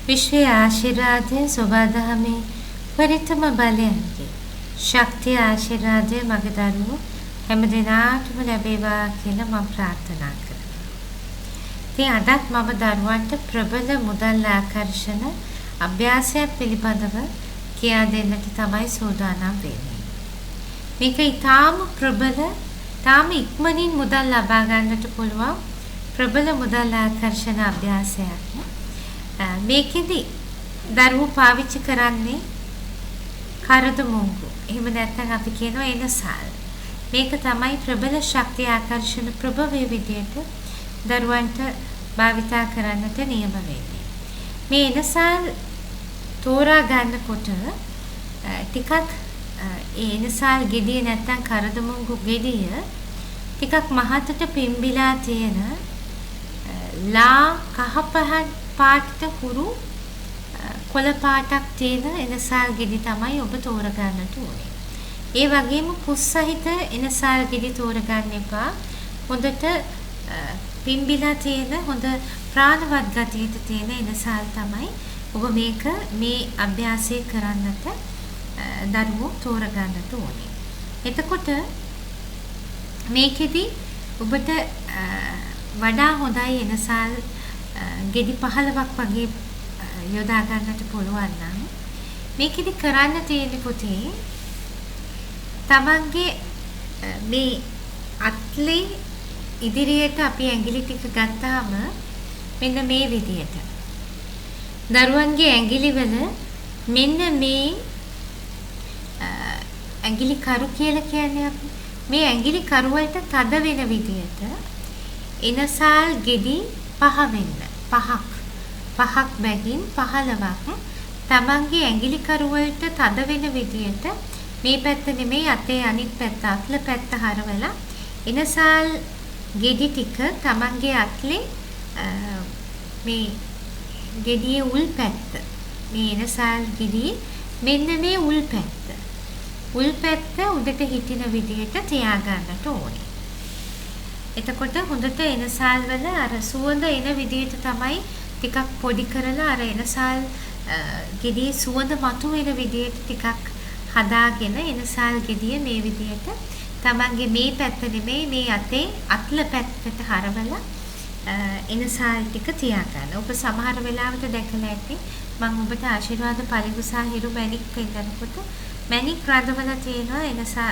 විශ්වයේ ආශිර්වාදය සෝබාදහමේ පරිතම බලයන්ගේ ශක්තිය ආශිර්වාදය මගේ දරුවෝ හැම දිනාටම ලැබේවා කියලා මම ප්‍රාර්ථනා කරනවා. ඉතින් අදත් මම දරුවන්ට ප්‍රබල මුදල් ආකර්ෂණ අභ්‍යාසයක් පිළිබඳව කියා දෙන්නට තමයි සූදානම් වෙන්නේ. මේක ඊටාම ප්‍රබල, ඊටාම ඉක්මනින් මුදල් ලබා ගන්නට පුළුවන් ප්‍රබල මුදල් ආකර්ෂණ අභ්‍යාසයක්. මේකෙදි දරුවෝ පාවිච්චි කරන්නේ කරද මුංගු. එහෙම නැත්නම් අපි කියනවා එනසල්. මේක තමයි ප්‍රබල ශක්තිය ආකර්ෂණ ප්‍රභවයේ විදියට දරුවන්ට භාවිතා කරන්නට නියම වෙන්නේ. මේ එනසල් තෝරා ගන්නකොට ටිකක් ඒ එනසල් ගෙඩිය නැත්නම් කරද මුංගු ගෙඩිය ටිකක් මහතට පිම්බිලා තියෙන ලා කහපහන් පාට හුරු කොළ පාටක් තියෙන එනසල් ගෙඩි තමයි ඔබ තෝරගන්නට ඕනේ. ඒ වගේම පුස් සහිත එනසල් ගෙඩි තෝරගන්න එපා. හොඳට පිම්බිලා තියෙන හොඳ ප්‍රාණවත් ගතියට තියෙන එනසල් තමයි ඔබ මේ අභ්‍යාසය කරන්නට දරුවෝ තෝරගන්නට ඕනේ. එතකොට මේකෙදි ඔබට වඩා හොඳයි එනසල් ගෙඩි 15ක් වගේ යොදා ගන්නට පුළුවන් නම් මේකෙදි කරන්න තියෙන්නේ පුතේ තමන්ගේ මේ අත්ලේ ඉදිරියට අපි ඇඟිලි ටික ගත්තාම මෙන්න මේ විදියට දරුවන්ගේ ඇඟිලි වල මෙන්න මේ ඇඟිලි කරු කියලා කියන්නේ අපි මේ ඇඟිලි කරු වලට තද වෙන විදියට එනසල් ගෙඩි 5ක් බැගින් 15ක් තමන්ගේ ඇඟිලි කරු වලට තද වෙන විදියට මේ පැත්ත නෙමෙයි අතේ අනිත් පැත්ත අත්ල පැත්ත හරවලා එනසල් ගෙඩි ටික තමන්ගේ අත්ලේ මේ ගෙඩියේ උල් පැත්ත මේ එනසල් ගෙඩියේ මෙන්න මේ උල් පැත්ත උඩට හිටින විදියට තියාගන්නට ඕනේ. එතකොට හොඳට එනසල් වල අර සුවඳ එන විදියට තමයි ටිකක් පොඩි කරලා අර එනසල් ගෙඩියේ සුවඳ මතුවෙන විදියට ටිකක් හදාගෙන එනසල් ගෙඩිය මේ විදියට තමන්ගේ මේ පැත්ත නෙමෙයි මේ අතේ අත්ල පැත්තට හරවලා එනසල් ටික තියාගන්න. ඔබ සමහර වෙලාවට දැකලා ඇති මම ඔබට ආශිර්වාද පරිගුසා හිරු මැණික් පෙන්නනකොට මැණික් රඳවලා තියෙනවා එනසල්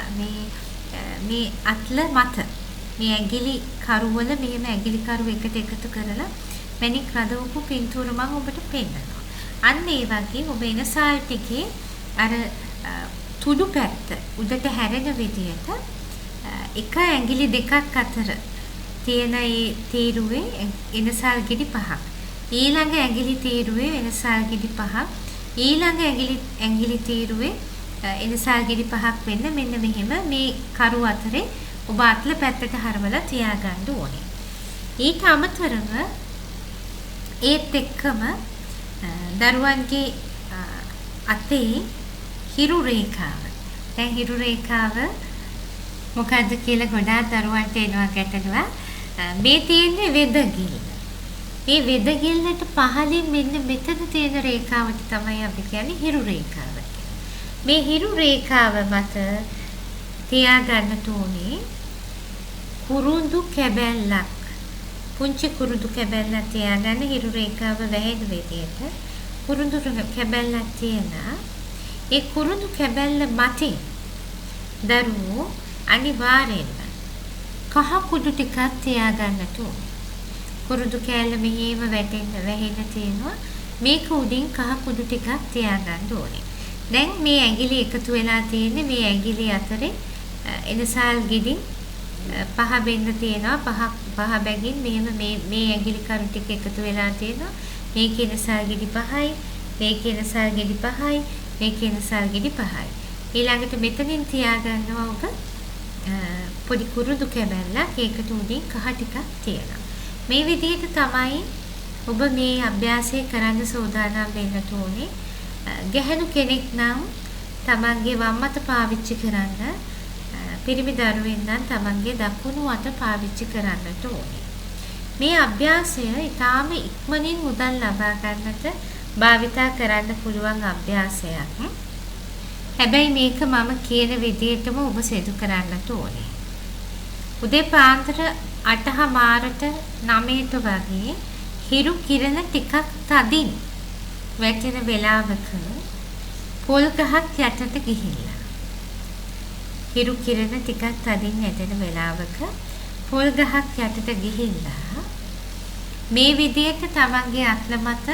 මේ අත්ල මත මේ ඇඟිලි කරු වල මෙහෙම ඇඟිලි කරු එකට එකතු කරලා මැණික් රඳවපු පින්තූර මම ඔබට පෙන්නනවා. අන්න ඒ වගේ ඔබ එනසල් ටිකේ අර තුඩු පැත්ත උඩට හැරෙන විදියට එක ඇඟිලි දෙකක් අතර තියෙන ඒ තීරුවේ එනසල් ගෙඩි 5ක් ඊළඟ ඇඟිලි තීරුවේ එනසල් ගෙඩි 5ක් ඊළඟ ඇඟිලි තීරුවේ එනසල් ගෙඩි 5ක් වෙන්න මෙන්න මෙහෙම මේ කරු අතරේ ඔබ අත්ල පැත්තට හරවලා තියාගන්න ඕනේ. ඊට අමතරව ඒත් එක්කම දරුවන්ගේ අතේ හිරු රේඛාව. දැන් හිරු රේඛාව මොකද්ද කියලා ගොඩාක් දරුවන්ට එනවා ගැටලුව. මේ තියෙන්නේ වෙදගිල්ල. මේ වෙදගිල්ලට පහළින් මෙන්න මෙතන තියෙන රේඛාවට තමයි අපි කියන්නේ හිරු රේඛාව කියලා. මේ හිරු රේඛාව මත තියාගන්නට ඕනේ කුරුඳු කැබැල්ලක්. පුංචි කුරුඳු කැබැල්ලක් තියාගන්න හිරු රේඛාව වැහෙන විදියට කුරුඳු කැබැල්ලක් තියලා ඒ කුරුඳු කැබැල්ල මතින් දරුවෝ අනිවාර්යෙන්ම කහ කුඩු ටිකක් තියාගන්නට ඕනේ. කුරුඳු කැල්ල මෙහෙම වැහෙන්න තියෙනවා. මේක උඩින් කහ කුඩු ටිකක් තියාගන්න ඕනේ. දැන් මේ ඇඟිලි එකතු වෙලා තියෙන්නේ මේ ඇඟිලි අතරේ එනසල් ගෙඩි 5 වෙන්න තියෙනවා. 5 බැගින් මෙහෙම මේ ඇඟිලි කරු ටික එකතු වෙලා තියෙනවා. මේකේ එනසල් ගෙඩි 5යි, මේකේ එනසල් ගෙඩි 5යි, මේකේ එනසල් ගෙඩි 5යි. ඊළඟට මෙතනින් තියාගන්නවා ඔබ පොඩි කුරුඳු කැබැල්ලක් ඒකට උඩින් කහ ටිකක් තියෙනවා. මේ විදිහට තමයි ඔබ මේ අභ්‍යාසය කරන්න සූදානම් වෙන්න ඕනේ. ගැහැණු කෙනෙක් නම් තමන්ගේ වම් අත පාවිච්චි කරන්න, පිරිමි දරුවෙක් නම් තමන්ගේ දකුණු අත පාවිච්චි කරන්නට ඕනේ. මේ අභ්‍යාසය ඊටාම ඉක්මනින් මුදල් ලබා ගන්නට භාවිතා කරන්න පුළුවන් අභ්‍යාසයක්. හැබැයි මේක මම කියන විදිහටම ඔබ සිදු කරන්නට ඕනේ. උදේ පාන්දර 8:00ට 9ට වගේ හිරු කිරණ ටිකක් තදින් වැටෙන වෙලාවක පොල් ගහක් යටට ගිහිල්ලා. හිරු කිරණ ටිකක් තදින් වැටෙන වෙලාවක පොල් ගහක් යටට ගිහිල්ලා මේ විදිහට තමන්ගේ අත්ල මත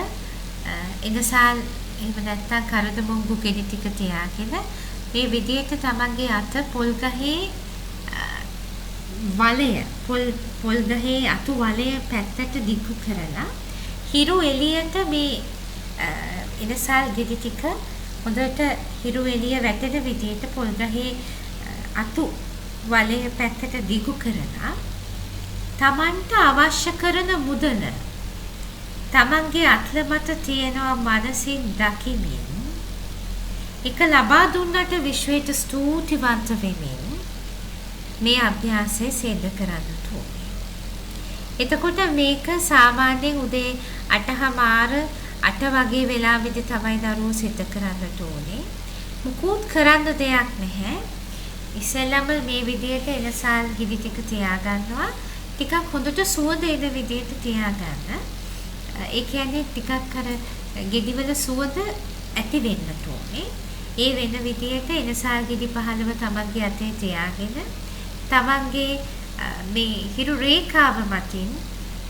එනසාල් එහෙම නැත්නම් කරද මොංගු ගෙඩි ටික තියාගෙන මේ විදිහට තමන්ගේ අත පොල් ගහේ වලය පොල් ගහේ අතු වලය පැත්තට දිගු කරලා හිරු එළියට මේ එනසාල් ගෙඩි ටික හොඳට හිරු එළිය වැටෙන විදිහට පොල් ගහේ අතු වලය පැත්තට දිගු කරලා තමන්ට අවශ්‍ය කරන මුදල තමන්ගේ අත්ල මත තියෙනවා මනසින් දකිමින් එක ලබා දුන්නට විශ්වයට ස්තුතිවන්ත වෙමින් මේ අභ්‍යාසය සිදු කරන්න ඕනේ. එතකොට මේක සාමාන්‍යයෙන් උදේ 8:00 වගේ වෙලාවෙදි තමයි දරුවෝ සිදු කරන්නට ඕනේ. මුකුත් කරන්න දෙයක් නැහැ. ඉස්සෙල්ලාම මේ විදිහට එනසාල් ගිඩි ටික තියාගන්නවා. ටිකක් හොඳට සුවඳ එන විදිහට තියාගන්න. ඒ කියන්නේ ටිකක් අර ගෙඩිවල සුවඳ ඇති වෙන්න ඕනේ. ඒ වෙන විදිහට එනසාල් ගෙඩි 15 තමන්ගේ අතේ තියාගෙන තමන්ගේ මේ හිරු රේඛාව මතින්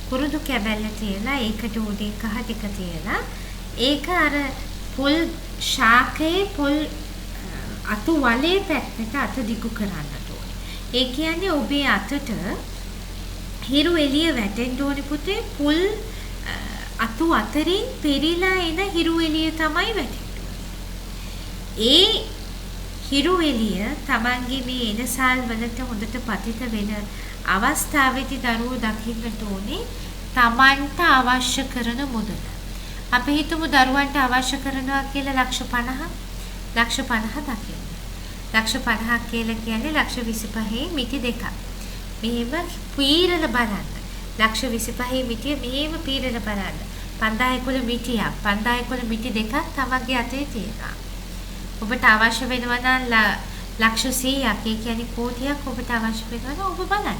කුරුදු කැබැල්ල තියලා ඒකට උඩින් කහ ටික තියලා ඒක අර පොල් ශාකයේ පොල් අතු වලේ පැත්තට අත දිගු කරන්නට ඕනේ. ඒ කියන්නේ ඔබේ අතට හිරු එළිය වැටෙන්න ඕනේ පුතේ පොල් අතු අතරින් පෙරිලා එන හිරු එළිය තමයි වැටෙන්නේ. ඒ හිරු එළිය තමන්ගේ මේ එනසාල් වලට හොඳට පතිත වෙන අවස්ථාවේදී දරුවෝ දකින්නට ඕනේ තමන්ට අවශ්‍ය කරන මුදල. අපි හිතමු දරුවන්ට අවශ්‍ය කරනවා කියලා ලක්ෂ 50. ලක්ෂ 50 දකින්න. ලක්ෂ 50ක් කියලා කියන්නේ ලක්ෂ 25 මිටි දෙකක්. මෙහෙම පීරල බලන්න. ලක්ෂ 25 මිටිය මෙහෙම පීරල බලන්න. 5011 මිටියක් 5011 මිටි දෙකක් තමන්ගේ අතේ තියෙනවා. ඔබට අවශ්‍ය වෙනවා නම් ලක්ෂ 100ක් ඒ කියන්නේ කෝටියක් ඔබට අවශ්‍ය වෙනවා නම් ඔබ බලන්න.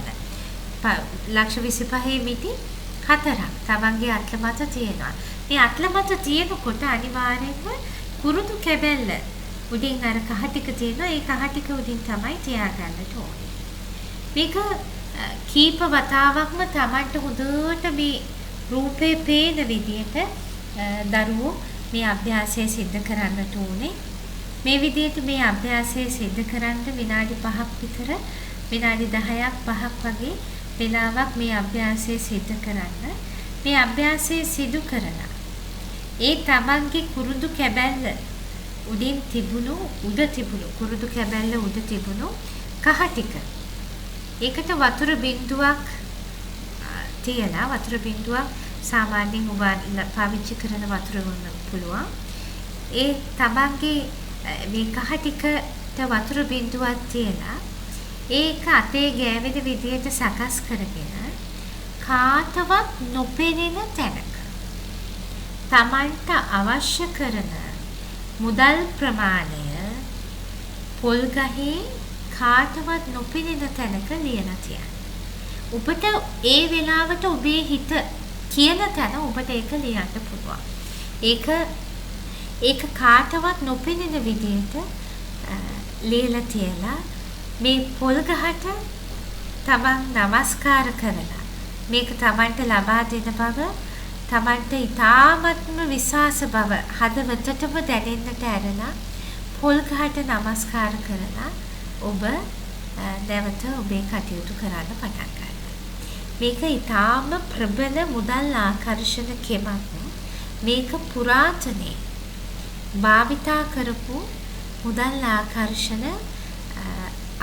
ලක්ෂ 25 මිටි 4ක් තමන්ගේ අත්ල මත තියෙනවා. මේ අත්ල මත තියෙනකොට අනිවාර්යයෙන්ම කුරුදු කැබැල්ල උඩින් අර කහ ටික තියෙනවා. ඒ කහ ටික උඩින් තමයි තියාගන්නට ඕනේ. මේක කීප වතාවක්ම තමන්ට හොඳට මේ රූපේ පේන විදිහට දරුවෝ මේ අභ්‍යාසය සිද්ධ කරන්නට ඕනේ. මේ විදිහට මේ අභ්‍යාසය සිද්ධ කරන්න විනාඩි 5ක් විතර විනාඩි 10ක් 5ක් වගේ වෙලාවක් මේ අභ්‍යාසය සිද්ධ කරන්න. මේ අභ්‍යාසය සිදු කරලා ඒ තමන්ගේ කුරුදු කැබැල්ල උඩින් තිබුණු කුරුදු කැබැල්ල උඩ තිබුණු කහ ටික ඒකට වතුර බින්දුවක් තියලා වතුර බින්දුවක් සාමාන්‍යයෙන් ඔබ පාවිච්චි කරන වතුර වුණ පුළුවන්. ඒ තමන්ගේ මේ කහ ටිකට වතුර බින්දුවක් තියලා ඒක අතේ ගෑවෙන විදියට සකස් කරගෙන කාටවත් නොපෙනෙන තැනක තමන්ට අවශ්‍ය කරන මුදල් ප්‍රමාණය පොල් ගහේ කාටවත් නොපෙනෙන තැනක ලියලා තියන්න. ඔබට ඒ වෙලාවට ඔබේ හිත කියන තැන ඔබට ඒක ලියන්න පුළුවන්. ඒක කාටවත් නොපෙනෙන විදිහට ලියලා තියලා මේ පොල් ගහට තමන් නමස්කාර කරලා මේක තමන්ට ලබා දෙන බව තමන්ට ඊ타ත්ම විශ්වාස බව හදවතටම දැනෙන්නට ඇරලා පොල් ගහට නමස්කාර කරලා ඔබ නැවත ඔබේ කටයුතු කරන්න පටන් ගන්න. මේක ඊටාම ප්‍රබල මුදල් ආකර්ෂණ කෙමක්. මේක පුරාතනයේ භාවිතා කරපු මුදල් ආකර්ෂණ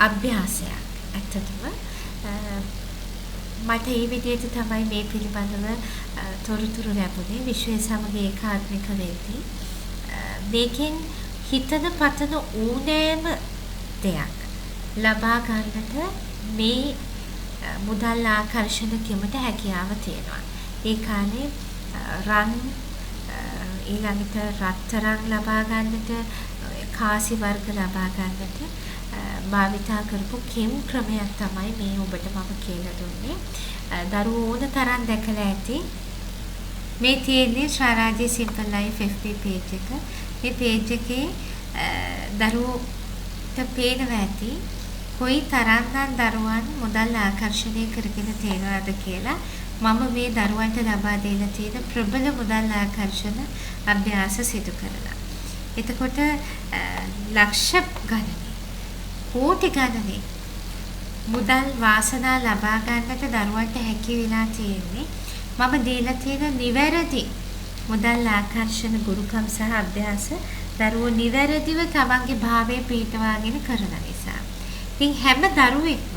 අභ්‍යාසයක්. ඇත්තටම මට මේ විදිහට තමයි මේ පිළිබඳව තොරතුරු ලැබුණේ විශ්වය සමග ඒකාත්මික වෙද්දී. මේකෙන් හිතන පතන ඕනෑම දෙයක් ලබා ගන්නට මේ මුදල් ආකර්ෂණ කෙමට හැකියාව තියෙනවා. ඒ කාලේ රන් ඊළඟට රත්තරන් ලබා ගන්නට කාසි වර්ග ලබා ගන්නට භාවිතා කරපු කෙම් ක්‍රමයක් තමයි මේ ඔබට මම කියලා දුන්නේ. දරුවෝ ඕන තරම් දැකලා ඇති. මේ තියෙන්නේ ශාරාජී සිම්පල් ලයිෆ් FB page එක. මේ page එකේ දරුවෝට පේනවා ඇති කොයි තරම්නම් දරුවන් මුදල් ආකර්ෂණය කරගෙන තියෙනවද කියලා. මම මේ දරුවන්ට ලබා දීලා තියෙන ප්‍රබල මුදල් ආකර්ෂණ අභ්‍යාස සිදු කරලා. එතකොට ලක්ෂ ගණනේ කෝටි ගණනේ මුදල් වාසනා ලබා ගන්නට දරුවන්ට හැකි වෙලා තියෙන්නේ මම දීලා තියෙන නිවැරදි මුදල් ආකර්ෂණ ගුරුකම් සහ අභ්‍යාස දරුවෝ නිවැරදිව තමන්ගේ භාවය පිටවාගෙන කරන නිසා. ඉතින් හැම දරුවෙක්ම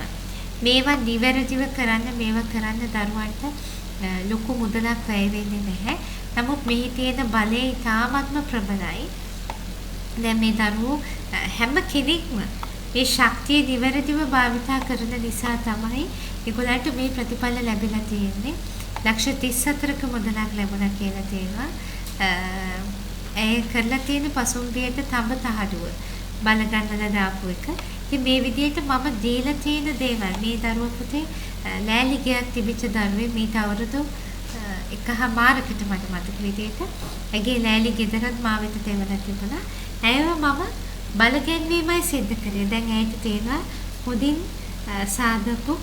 මේවා නිවැරදිව කරන්න මේවා කරන්න දරුවන්ට ලොකු මුදලක් වැය වෙන්නේ නැහැ. නමුත් මෙහි තියෙන බලය ඉතාමත්ම ප්‍රබලයි. දැන් මේ දරුවෝ හැම කෙනෙක්ම මේ ශක්තිය නිවැරදිව භාවිතා කරන නිසා තමයි ඒගොල්ලන්ට මේ ප්‍රතිඵල ලැබිලා තියෙන්නේ. ලක්ෂ 34ක මුදලක් ලැබුණා කියලා තියෙනවා. ඒ කරලා තියෙන පසුම්බියට තඹ තහඩුව බලගන්නලා දාපු එක. ඉතින් මේ විදිහට මම දීලා තියෙන දේවල් මේ දරුවා පුතේ ලෑලි ගයක් තිබිච්ච දරුවෙක් මේට අවුරුදු එකහමාරකට මට මතක විදිහට ඇගේ ලෑලි ගෙදරත් මා වෙත දෙවලා තිබුණා. ඇයව මම බලගැන්වීමයි සිද්ධ කරේ. දැන් ඇයට තියෙනවා හොඳින් සාදපු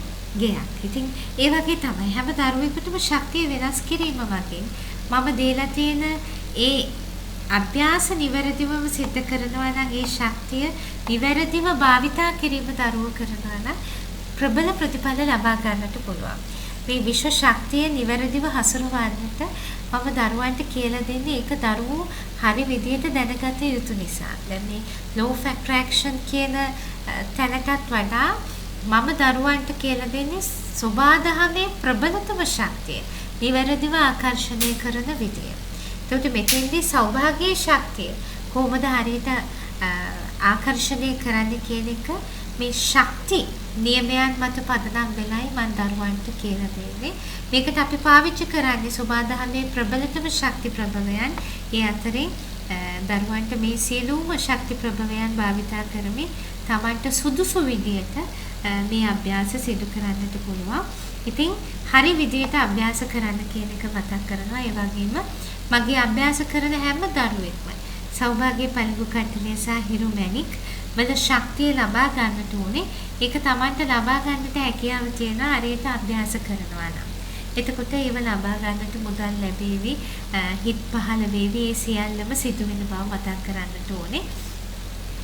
ගයක්. ඉතින් ඒ වගේ තමයි හැම දරුවෙකුටම ශක්තිය වෙනස් කිරීම වගේ මම දීලා තියෙන ඒ අභ්‍යාස නිවැරදිවම සිද්ධ කරනවා නම් ඒ ශක්තිය නිවැරදිව භාවිතා කිරීම දරුවෝ කරනවා නම් ප්‍රබල ප්‍රතිඵල ලබා ගන්නට පුළුවන්. මේ විශ්ව ශක්තිය නිවැරදිව හසුරවන්නට මම දරුවන්ට කියලා දෙන්නේ ඒක දරුවෝ හරි විදියට දැනගත යුතු නිසා. දැන් මේ law of attraction කියන තැනටත් වඩා මම දරුවන්ට කියලා දෙන්නේ සබාධමේ ප්‍රබලතම ශක්තිය නිවැරදිව ආකර්ෂණය කරන විදිය. එතකොට මෙතෙන්දී සෞභාග්‍ය ශක්තිය කොහොමද හරියට ආකර්ෂණය කරන්නේ කියන එක මේ ශක්ති නියමයන් මත පදනම් වෙලයි මම දරුවන්ට කියලා දෙන්නේ. මේකට අපි පාවිච්චි කරන්නේ සබාධමේ ප්‍රබලතම ශක්ති ප්‍රබලයන්. ඒ අතරේ දරුවන්ට මේ සියලුම ශක්ති ප්‍රබලයන් භාවිතා කරමින් තමන්ට සුදුසු විදියට මේ අභ්‍යාස සිදු කරන්නට පුළුවන්. ඉතින් හරි විදියට අභ්‍යාස කරන්න කියන එක මතක් කරනවා. ඒ වගේම මගේ අභ්‍යාස කරන හැම දරුවෙක්ම සෞභාග්‍ය පළඟු කට්ටලේ සහ හිරු මැණික් වල ශක්තිය ලබා ගන්නට ඕනේ. ඒක තමන්ට ලබා ගන්නට හැකියාව තියෙන හරියට අභ්‍යාස කරනවා නම්. එතකොට ඒව ලබා ගන්නට මුදල් ලැබෙවි, හිත් පහළ වේවි. ඒ සියල්ලම සිදු වෙන බව මතක් කරන්නට ඕනේ.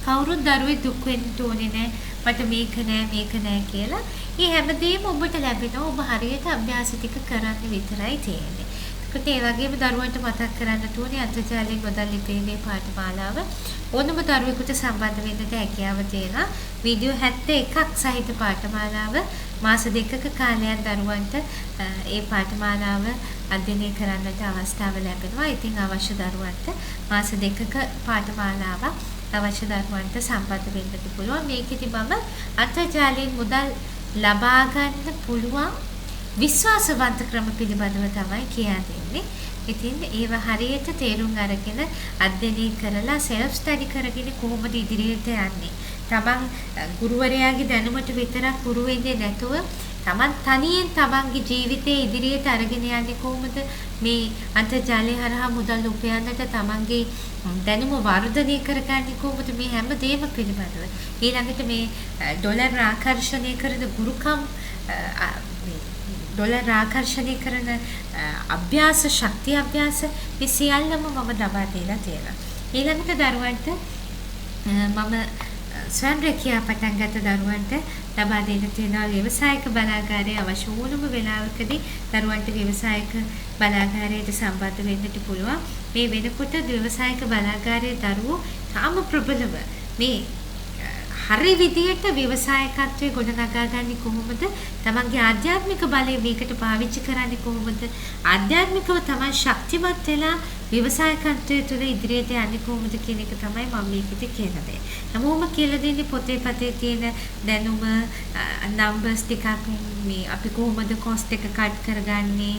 කවුරුත් දරුවෙක් දුක් වෙන්න ඕනේ නැහැ. මට මේක නෑ කියලා. මේ හැමදේම ඔබට ලැබෙනවා. ඔබ හරියට අභ්‍යාස ටික කරන්න විතරයි තියෙන්නේ. ඒකට ඒ වගේම දරුවන්ට මතක් කරන්නට ඕනේ අන්තර්ජාලයෙන් මුදල් ලිපීමේ පාඨමාලාව ඕනම දරුවෙකුට සම්බන්ධ වෙන්නට හැකියාව තියෙනවා. වීඩියෝ 71ක් සහිත පාඨමාලාව මාස 2ක කාලයක් දරුවන්ට ඒ පාඨමාලාව අධ්‍යයනය කරන්නට අවස්ථාව ලැබෙනවා. ඉතින් අවශ්‍ය දරුවන්ට මාස 2ක පාඨමාලාවක් අවශ්‍ය දරුවන්ට සම්බන්ධ වෙන්නට පුළුවන්. මේකෙදි මම අන්තර්ජාලයෙන් මුදල් ලබා ගන්න පුළුවන් විශ්වාසවන්ත ක්‍රම පිළිබඳව තමයි කියා දෙන්නේ. ඉතින් ඒව හරියට තේරුම් අරගෙන අධ්‍යයනය කරලා self study කරගෙන කොහොමද ඉදිරියට යන්නේ? තමන් ගුරුවරයාගේ දැනුමට විතරක් පුරු වෙන්නේ නැතුව තමන් තනියෙන් තමන්ගේ ජීවිතේ ඉදිරියට අරගෙන යන්නේ කොහොමද? මේ අන්තර්ජාලය හරහා මුදල් උපයන්නට තමන්ගේ දැනුම වර්ධනය කරගන්නේ කොහොමද? මේ හැම දෙයක්ම පිළිබඳව. ඊළඟට මේ ඩොලර් ආකර්ෂණය කරන ගුරුකම් ඩොලර් ආකර්ෂණය කරන අභ්‍යාස ශක්තිය අභ්‍යාස මේ සියල්ලම මම ලබා දීලා තියෙනවා. ඊළඟට දරුවන්ට මම ස්වයං රැකියාව පටන් ගත්ත දරුවන්ට ලබා දෙන්න තියෙනවා ව්‍යවසායික බලාගාරයේ අවශ්‍ය ඕනම වෙලාවකදී දරුවන්ට ව්‍යවසායික බලාගාරයට සම්බන්ධ වෙන්නට පුළුවන්. මේ වෙනකොට ව්‍යවසායික බලාගාරයේ දරුවෝ තාම ප්‍රබලව මේ හරි විදියට ව්‍යවසායකත්වයේ ගොඩනගා ගන්නේ කොහොමද? තමන්ගේ ආධ්‍යාත්මික බලය මේකට පාවිච්චි කරන්නේ කොහොමද? ආධ්‍යාත්මිකව තමයි ශක්තිමත් වෙලා ව්‍යවසායකත්වයේ තුල ඉදිරියට යන්නේ කොහොමද කියන එක තමයි මම මේකෙදි කියලා දෙන්නේ. හැමෝම කියලා දෙන්නේ පොතේ පතේ තියෙන දැනුම නම්බර්ස් ටිකක් මේ අපි කොහොමද කොස්ට් එක කට් කරගන්නේ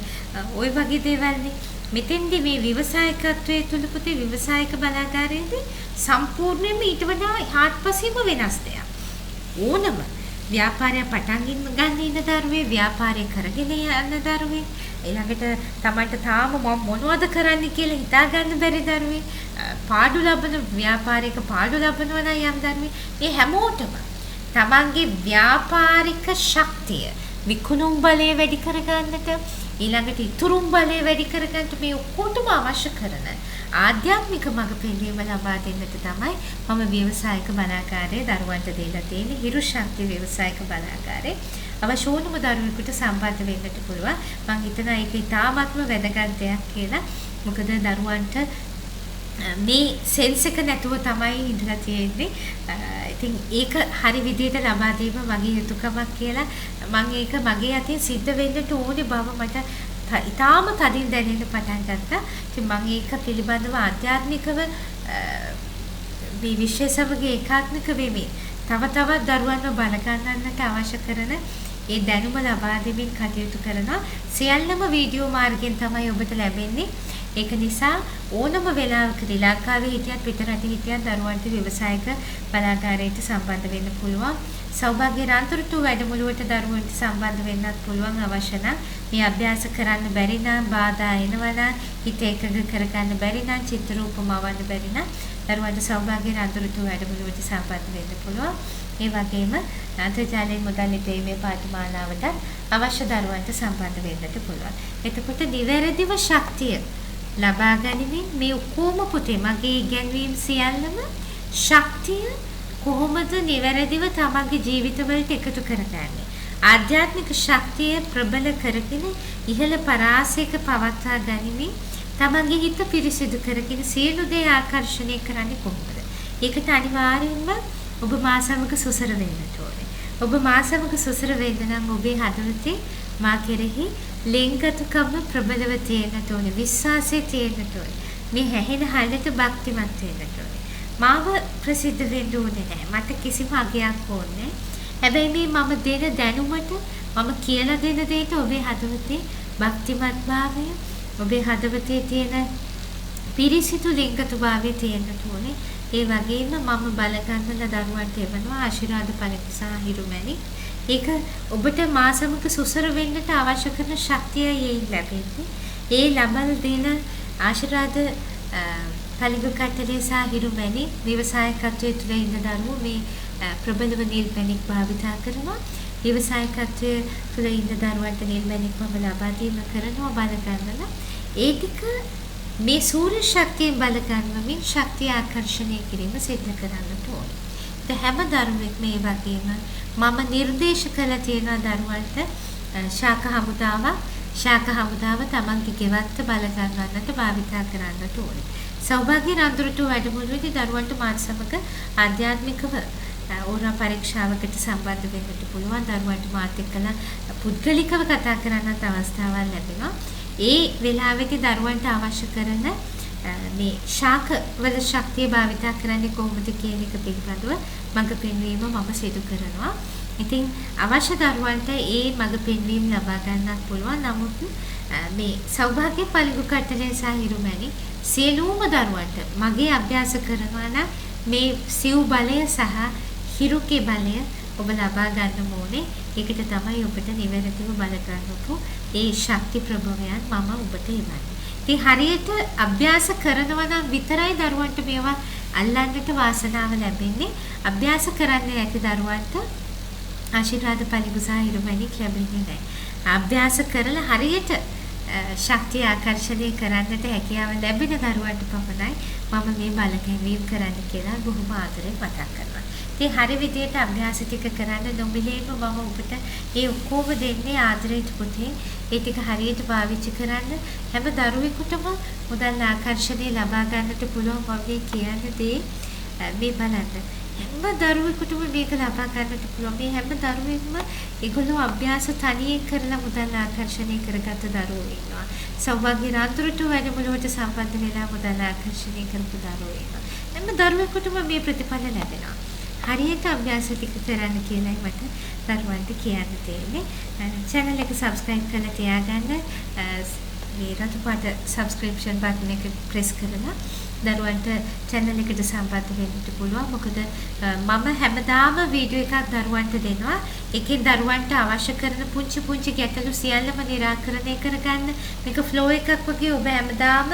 ওই වගේ දේවල්නේ. මෙතෙන්දී මේ ව්‍යවසායකත්වයේ තුල පුතේ ව්‍යවසායක බලාගාරයේදී සම්පූර්ණයෙන්ම ඊට වඩා හාත්පසින්ම වෙනස් දෙයක්. ඕනම ව්‍යාපාරය පටන් ගන්න ඉන්න දරුවේ ව්‍යාපාරය කරගෙන යන දරුවේ ඊළඟට තමන්ට තාම මම මොනවද කරන්න කියලා හිතා ගන්න බැරි දරුවේ පාඩු ලබන ව්‍යාපාරික පාඩු ලබනවා නම් යම් දරුවේ මේ හැමෝටම තමන්ගේ ව්‍යාපාරික ශක්තිය විකුණුම් බලය වැඩි කරගන්නට ඊළඟට ඉතුරුම් බලය වැඩි කරගන්නට මේ ඔක්කොටම අවශ්‍ය කරන ආධ්‍යාත්මික මඟ පෙන්වීම ලබා දෙන්නට තමයි මම ව්‍යවසායික බලාගාරයේ දරුවන්ට දීලා තියෙන්නේ හිරු ශක්ති ව්‍යවසායික බලාගාරයේ අවශ්‍ය ඕනම දරුවෙකුට සම්බන්ධ වෙන්නට පුළුවන්. මම හිතනවා ඒක ඉතාමත්ම වැදගත් දෙයක් කියලා. මොකද දරුවන්ට මේ සෙන්ස් එක නැතුව තමයි ඉඳලා තියෙන්නේ. ඉතින් ඒක හරි විදිහට ලබා දීම මගේ යුතුයකමක් කියලා මම ඒක මගේ අතින් සිද්ධ වෙන්නට ඕනේ බව මට ඉතාම තදින් දැනෙන්න පටන් ගත්තා. ඉතින් මම ඒක පිළිබඳව ආධ්‍යාත්මිකව මේ විශේෂවගේ ඒකාත්මික වෙමින් තව තවත් දරුවන්ව බල ගන්නන්නට අවශ්‍ය කරන ඒ දැනුම ලබා දෙමින් කටයුතු කරනවා. සියල්ලම වීඩියෝ මාර්ගයෙන් තමයි ඔබට ලැබෙන්නේ. ඒක නිසා ඕනම වෙලාවකදී ලංකාවේ හිටියත් පිටරට හිටියත් දරුවන්ට ව්‍යවසායික බලාගාරයට සම්බන්ධ වෙන්න පුළුවන්. සෞභාග්‍ය රාන්තරතු වැඩමුළුවට දරුවන්ට සම්බන්ධ වෙන්නත් පුළුවන් අවශ්‍ය නම් මේ අභ්‍යාස කරන්න බැරි නම් බාධා එනවා හිත එකඟ කරගන්න බැරි නම් චිත්‍ර රූපමවන්න බැරි නම් දරුවන්ට සෞභාග්‍ය රාන්තරතු වැඩමුළුවට සම්බන්ධ වෙන්න පුළුවන්. ඒ වගේම අන්තර්ජාලයෙන් මුදල් ඉපැයීමේ පාඨමාලාවට අවශ්‍ය දරුවන්ට සම්බන්ධ වෙන්නට පුළුවන්. එතකොට නිවැරදිව ශක්තිය ලබා ගැනීමෙන් මේ ඔක්කොම පුතේ මගේ ඉගැන්වීම් සියල්ලම ශක්තිය කොහොමද නිවැරදිව තමන්ගේ ජීවිතවලට එකතු කරගන්නේ ආධ්‍යාත්මික ශක්තිය ප්‍රබල කරගෙන ඉහළ පරාසයක පවත්වා ගැනීමෙන් තමන්ගේ හිත පිරිසිදු කරගෙන සියලු දේ ආකර්ෂණය කරන්නේ කොහොමද? ඒකට අනිවාර්යයෙන්ම ඔබ මා සමග සුසර වෙන්නට ඕනේ. ඔබ මා සමග සුසර වෙන්න නම් ඔබේ හදවතේ මා කෙරෙහි ලෙන්ගතුකම ප්‍රබලව තියෙන්නට ඕනේ. විශ්වාසය තියෙන්නට ඕනේ. මේ හැහෙන හලට භක්තිමත් වෙන්නට ඕනේ. මාව ප්‍රසිද්ධ වෙන්න ඕනේ නැහැ. මට කිසිම අගයක් ඕනේ නැහැ. හැබැයි මේ මම දෙන දැනුමට මම කියලා දෙන දෙයට ඔබේ හදවතේ භක්තිමත් භාවය ඔබේ හදවතේ තියෙන පිරිසිදු ලිංගතුභාවය තියෙන්නට ඕනේ. ඒ වගේම මම බල ගන්නල දරුවන්ට එවනවා ආශිර්වාද පළකිසා හිරුමැණි. ඒක ඔබට මා සමග සුසර වෙන්නට අවශ්‍ය කරන ශක්තිය යෙයි ලැබෙන්නේ. ඒ ලබන දින ආශිර්වාද පළඟු කට්ටලේ සහ හිරුමැණි ව්‍යවසායකත්වයේ තුල ඉන්න දරුවෝ මේ ප්‍රබලව නිල් පැණික් භාවිතා කරනවා. ව්‍යවසායකත්වයේ තුල ඉන්න දරුවන්ට නිල් පැණික්ම ලබා දීම කරනවා බල ගන්නල. ඒ ටික මේ සූර්ය ශක්තියෙන් බල ගන්නමින් ශක්තිය ආකර්ෂණය කිරීම සිද්ධ කරන්නට ඕනේ. හැම දරුවෙක්ම මේ වගේම මම නිර්දේශ කළ තියෙන දරුවන්ට ශාක හමුදාව තමන්ගේ ගෙවත්ත බල ගන්නන්නට භාවිතා කරන්නට ඕනේ. සෞභාග්‍ය රන්දුරට වැඩමුළුවේදී දරුවන්ට මාත් සමග ආධ්‍යාත්මිකව ඕනෑම පරීක්ෂාවකට සම්බන්ධ වෙන්නට පුළුවන්. දරුවන්ට මාත් එක්කලා පුද්ගලිකව කතා කරන්නත් අවස්ථාවක් ලැබෙනවා. ඒ වෙලාවෙදී දරුවන්ට අවශ්‍ය කරන මේ ශාක වල ශක්තිය භාවිතා කරන්නේ කොහොමද කියන එක පිළිබඳව මඟ පෙන්වීම මම සිදු කරනවා. ඉතින් අවශ්‍ය දරුවන්ට ඒ මඟ පෙන්වීම ලබා ගන්නත් පුළුවන්. නමුත් මේ සෞභාග්‍ය පළඟු කට්ටලේ සහ හිරුමැණි සියලුම දරුවන්ට මගේ අභ්‍යාස කරනවා නම් මේ සිව් බලය සහ හිරුකේ බලය ඔබ ලබා ගන්න ඕනේ. ඒකට තමයි ඔබට නිවැරදිව බල ගන්නපු ඒ ශක්ති ප්‍රභවයන් මම ඔබට එවන්නේ. ඉතින් හරියට අභ්‍යාස කරනවා නම් විතරයි දරුවන්ට මේවා අල්ලන්නට වාසනාව ලැබෙන්නේ. අභ්‍යාස කරන්නේ නැති දරුවන්ට ආශිර්වාද පළඟු සහ හිරුමැණික් ලැබෙන්නේ නැහැ. අභ්‍යාස කරලා හරියට ශක්තිය ආකර්ෂණය කරන්නට හැකියාව ලැබෙන දරුවන්ට පමණයි මම මේ බල ගැනීම කරන්න කියලා බොහොම ආදරෙන් මතක් කරනවා. ඉතින් හරි විදියට අභ්‍යාස ටික කරන්න නොමිලේම මම ඔබට ඒ ඔක්කොම දෙන්නේ ආදරයට පුතේ. ඒ ටික හරියට පාවිච්චි කරන්න හැම දරුවෙකුටම මුදල් ආකර්ෂණය ලබා ගන්නට පුළුවන් වගේ කියන දේ මේ බලන්න. හැම දරුවෙකුටම මේක ලබා ගන්නට පුළුවන්. මේ හැම දරුවෙක්ම ඒගොල්ලෝ අභ්‍යාස තනියෙන් කරලා මුදල් ආකර්ෂණය කරගත්ත දරුවෝ ඉන්නවා. සෞභාග්‍ය රාන්තරට වැඩමුළුවට සම්බන්ධ වෙලා මුදල් ආකර්ෂණය කරපු දරුවෝ ඉන්නවා. හැම දරුවෙකුටම මේ ප්‍රතිඵල ලැබෙනවා. හරියට අභ්‍යාස ටික කරන්න කියලායි මට දරුවන්ට කියන්න තියෙන්නේ. channel එක subscribe කරලා තියාගන්න. මේ රතු පාට සබ්ස්ක්‍රිප්ෂන් බටන් එක ප්‍රෙස් කරලා දරුවන්ට channel එකට සම්බන්ධ වෙන්න පුළුවන්. මොකද මම හැමදාම වීඩියෝ එකක් දරුවන්ට දෙනවා. ඒකෙන් දරුවන්ට අවශ්‍ය කරන පුංචි ගැටලු සියල්ලම निराකරණය කරගන්න. මේක ෆ්ලෝ එකක් වගේ ඔබ හැමදාම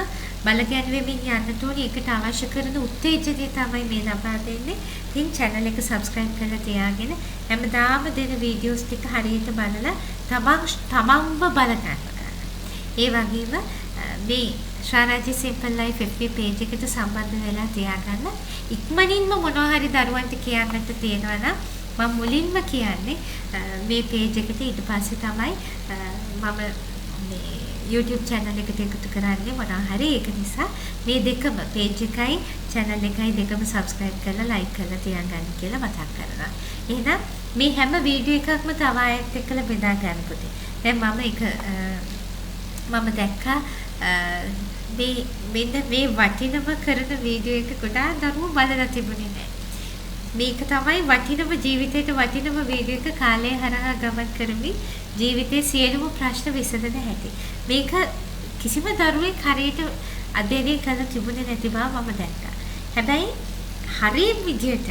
බලගැන්වෙමින් යන්න ඕනේ. ඒකට අවශ්‍ය කරන උත්තේජනය තමයි මේ ලබා දෙන්නේ. ඉතින් channel එක subscribe කරලා තියාගෙන හැමදාම දෙන වීඩියෝස් ටික හරියට බලලා තමන්ව බලගන්න. ඒ වගේම මේ ශාරාජි සිම්පල් ලයිෆ් FB page එකට සම්බන්ධ වෙලා තියාගන්න. ඉක්මනින්ම මොනවා හරි දරුවන්ට කියන්නට තියෙනවා නම් මම මුලින්ම කියන්නේ මේ page එකට ඊට පස්සේ තමයි මම මේ YouTube channel එකට එකතු කරන්නේ මොනවා හරි. ඒක නිසා මේ දෙකම page එකයි channel එකයි දෙකම subscribe කරලා like කරලා තියාගන්න කියලා මතක් කරනවා. එහෙනම් මේ හැම වීඩියෝ එකක්ම තව අයත් එක්කලා බෙදා ගන්න පුතේ. දැන් මම දැක්කා මෙන්න මේ වටිනම කරන වීඩියෝ එක ගොඩාක් දරුවෝ බලලා තිබුණේ නැහැ. මේක තමයි වටිනම ජීවිතේට වටිනම වීඩියෝ එක කාලය හරහා ගමන් කරමින් ජීවිතේ සියලුම ප්‍රශ්න විසඳන හැටි. මේක කිසිම දරුවෙක් හරියට අධ්‍යයනය කරලා තිබුණේ නැති බව මම දැක්කා. හැබැයි හරිය විදියට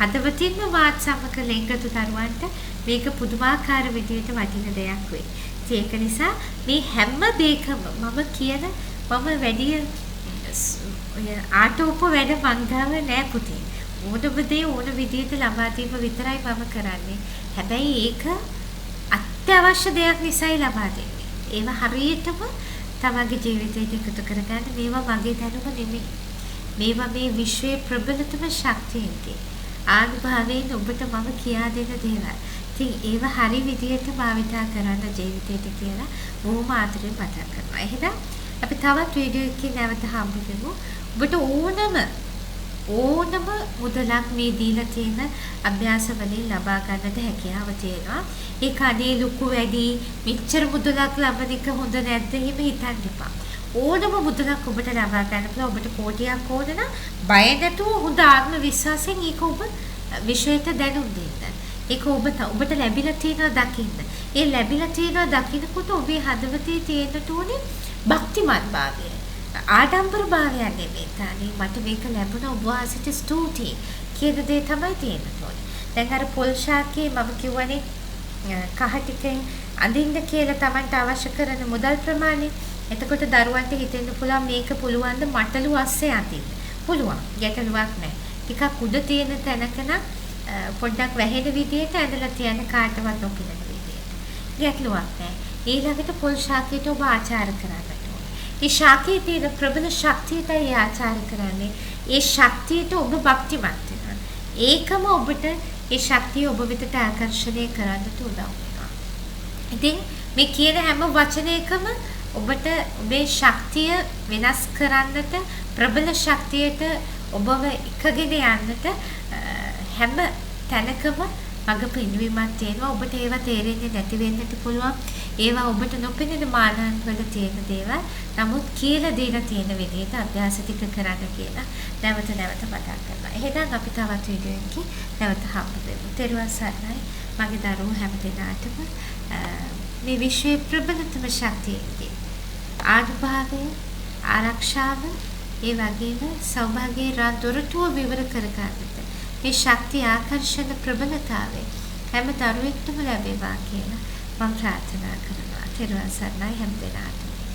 හදවතින්ම වාත් සමක ලෙන්ගතු දරුවන්ට මේක පුදුමාකාර විදියට වටින දෙයක් වෙයි. ඒක නිසා මේ හැම දෙයකම මම වැඩි ආටෝප වැඩ මංගාව නෑ පුතේ. ඕනම දේ ඕන විදියට ලබා දීම විතරයි මම කරන්නේ. හැබැයි ඒක අත්‍යවශ්‍ය දෙයක් නිසායි ලබා දෙන්නේ. ඒව හරියටම තමගේ ජීවිතයට එකතු කරගන්න. මේවා මගේ දැනුම නෙමෙයි. මේවා මේ විශ්වයේ ප්‍රබලතම ශක්තියන්ගේ ආනුභාවයෙන් ඔබට මම කියා දෙන දේවල්. ඉතින් ඒව හරි විදියට භාවිතා කරන්න ජීවිතයට කියලා බොහොම ආදරෙන් මතක් කරනවා. එහෙනම් අපි තවත් වීඩියෝ එකකින් නැවත හම්බ වෙමු. ඔබට ඕනම මුදලක් මේ දීලා තියෙන අභ්‍යාස වලින් ලබා ගන්නට හැකියාව තියෙනවා. ඒක අනේ ලොකු වැඩි මෙච්චර මුදලක් ලබන එක හොඳ නැද්ද එහෙම හිතන්න එපා. ඕනම මුදලක් ඔබට ලබා ගන්න පුළුවන්. ඔබට කෝටියක් ඕන නම් බය නැතුව හොඳ ආත්ම විශ්වාසයෙන් ඒක ඔබ විශ්වයට දැනුම් දෙන්න. ඒක ඔබට ලැබිලා තියෙනවා දකින්න. ඒ ලැබිලා තියෙනවා දකින්නකොට ඔබේ හදවතේ තියෙන්න ඕනේ භක්තිමත් භාවය. ආඩම්බර භාවයක් නෙමෙයි. තානේ මට මේක ලැබුණා ඔබ වාසිත ස්තුතියි කියන දේ තමයි තියෙන්න ඕනේ. දැන් අර පොල් ශාකේ මම කියවනේ කහ ටිකෙන් අඳින්න කියලා Tamanට අවශ්‍ය කරන මුදල් ප්‍රමාණය. එතකොට දරුවන්ට හිතෙන්න පුළුවන් මේක පුළුවන් ද මටලු අස්සේ අඳින්න. පුළුවන්. ගැටලුවක් නැහැ. ටිකක් උඩ තියෙන තැනක නම් පොඩ්ඩක් වැහෙන විදියට ඇඳලා තියන කාටවත් නොකියන විදියට. ගැටලුවක් නැහැ. ඊළඟට පොල් ශාකයට ඔබ ආචාර කරන්න. ඒ ශාකයේ තියෙන ප්‍රබල ශක්තියටයි ආචාර කරන්නේ. ඒ ශක්තියට ඔබ භක්තිමත් වෙනවා. ඒකම ඔබට ඒ ශක්තිය ඔබ වෙතට ආකර්ෂණය කරන්නට උදව් වෙනවා. ඉතින් මේ කියන හැම වචනයකම ඔබට ඔබේ ශක්තිය වෙනස් කරන්නට ප්‍රබල ශක්තියට ඔබව එකගෙන යන්නට හැම තැනකම මඟ පෙන්වීමක් තියෙනවා. ඔබට ඒවා තේරෙන්නේ නැති වෙන්නත් පුළුවන්. ඒවා ඔබට නොපෙනෙන මානන් වල තියෙන දේවල්. නමුත් කියලා දීලා තියෙන විදිහට අභ්‍යාස ටික කරන්න කියලා නැවත මතක් කරනවා. එහෙනම් අපි තවත් වීඩියෝ එකකින් නැවත හම්බ වෙමු. ත්වන් සරණයි මගේ දරුවෝ හැම දිනාටම මේ විශ්වයේ ප්‍රබලතම ශක්තියගේ ආනුභාවය ආරක්ෂාව ඒ වගේම සෞභාග්‍යයේ රාදොරටුව විවර කර ගන්නට මේ ශක්තිය ආකර්ෂණ ප්‍රබලතාවය හැම දරුවෙක්ටම ලැබේවා කියලා මම ප්‍රාර්ථනා කරනවා. ත්වන් සරණයි හැම දිනාටම